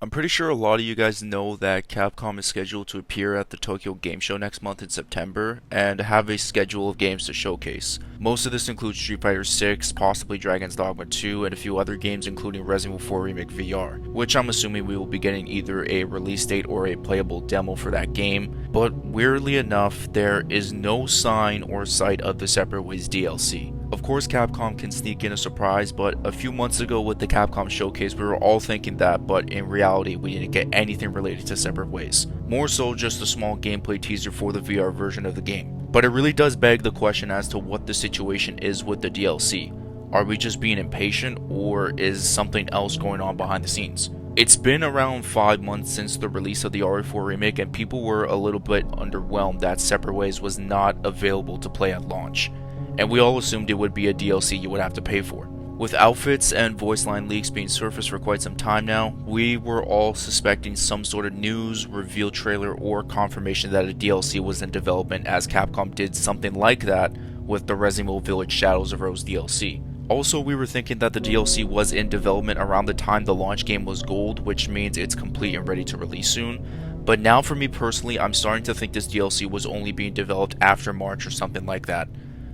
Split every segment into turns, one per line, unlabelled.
I'm pretty sure a lot of you guys know that Capcom is scheduled to appear at the Tokyo Game Show next month in September and have a schedule of games to showcase. Most of this includes Street Fighter 6, possibly Dragon's Dogma 2, and a few other games including Resident Evil 4 Remake VR, which I'm assuming we will be getting either a release date or a playable demo for that game. But weirdly enough, there is no sign or sight of the Separate Ways DLC. Of course, Capcom can sneak in a surprise, but a few months ago with the Capcom showcase, we were all thinking that, but in reality, we didn't get anything related to Separate Ways. More so just a small gameplay teaser for the VR version of the game. But it really does beg the question as to what the situation is with the DLC. Are we just being impatient, or is something else going on behind the scenes? It's been around 5 months since the release of the RE4 Remake, and people were a little bit underwhelmed that Separate Ways was not available to play at launch. And we all assumed it would be a DLC you would have to pay for. With outfits and voice line leaks being surfaced for quite some time now, we were all suspecting some sort of news, reveal trailer, or confirmation that a DLC was in development, as Capcom did something like that with the Resident Evil Village Shadows of Rose DLC. Also, we were thinking that the DLC was in development around the time the launch game was gold, which means it's complete and ready to release soon. But now for me personally, I'm starting to think this DLC was only being developed after March or something like that.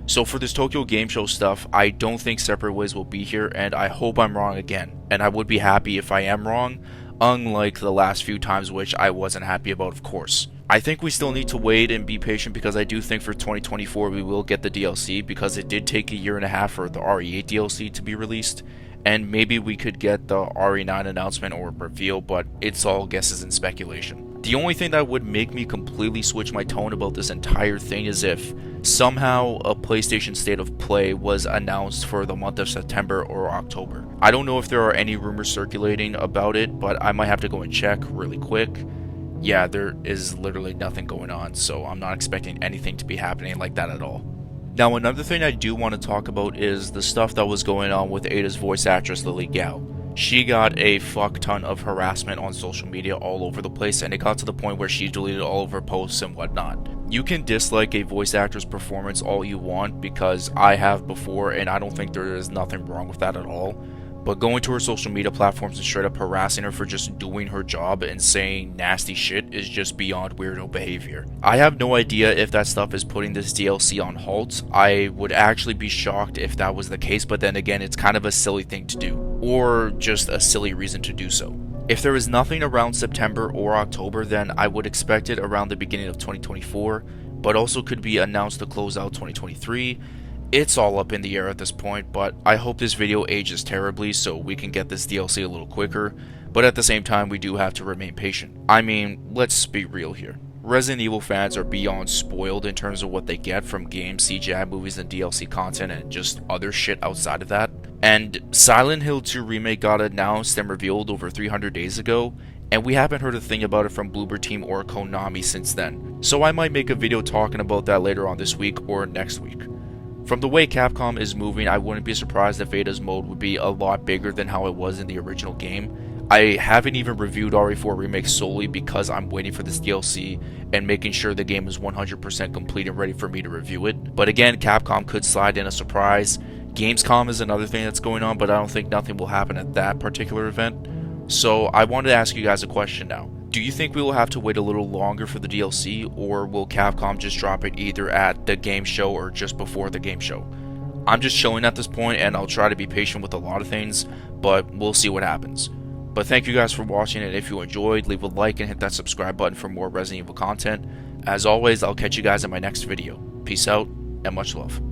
So for this Tokyo Game Show stuff, I don't think Separate Ways will be here, and I hope I'm wrong again. And I would be happy if I am wrong, unlike the last few times, which I wasn't happy about, of course. I think we still need to wait and be patient, because I do think for 2024 we will get the DLC, because it did take a year and a half for the RE8 DLC to be released. And maybe we could get the RE9 announcement or reveal, but it's all guesses and speculation. The only thing that would make me completely switch my tone about this entire thing is if somehow a PlayStation State of Play was announced for the month of September or October. I don't know if there are any rumors circulating about it, but I might have to go and check really quick. Yeah, there is literally nothing going on, so I'm not expecting anything to be happening like that at all. Now, another thing I do want to talk about is the stuff that was going on with Ada's voice actress Lily Gao. She got a fuck ton of harassment on social media all over the place, and it got to the point where she deleted all of her posts and whatnot. You can dislike a voice actor's performance all you want, because I have before, and I don't think there is nothing wrong with that at all. But going to her social media platforms and straight up harassing her for just doing her job and saying nasty shit is just beyond weirdo behavior. I have no idea if that stuff is putting this DLC on halt. I would actually be shocked if that was the case, but then again, it's kind of a silly thing to do, or just a silly reason to do so. If there is nothing around September or October, then I would expect it around the beginning of 2024, but also could be announced to close out 2023. It's all up in the air at this point, but I hope this video ages terribly so we can get this DLC a little quicker, but at the same time we do have to remain patient. I mean, let's be real here. Resident Evil fans are beyond spoiled in terms of what they get from games, CGI movies, and DLC content, and just other shit outside of that. And Silent Hill 2 Remake got announced and revealed over 300 days ago, and we haven't heard a thing about it from Bloober Team or Konami since then. So I might make a video talking about that later on this week or next week. From the way Capcom is moving, I wouldn't be surprised if Ada's mode would be a lot bigger than how it was in the original game. I haven't even reviewed RE4 Remake solely because I'm waiting for this DLC and making sure the game is 100% complete and ready for me to review it. But again, Capcom could slide in a surprise. Gamescom is another thing that's going on, but I don't think nothing will happen at that particular event. So I wanted to ask you guys a question now. Do you think we will have to wait a little longer for the DLC, or will Capcom just drop it either at the game show or just before the game show? I'm just chilling at this point, and I'll try to be patient with a lot of things, but we'll see what happens. But thank you guys for watching, and if you enjoyed, leave a like and hit that subscribe button for more Resident Evil content. As always, I'll catch you guys in my next video. Peace out, and much love.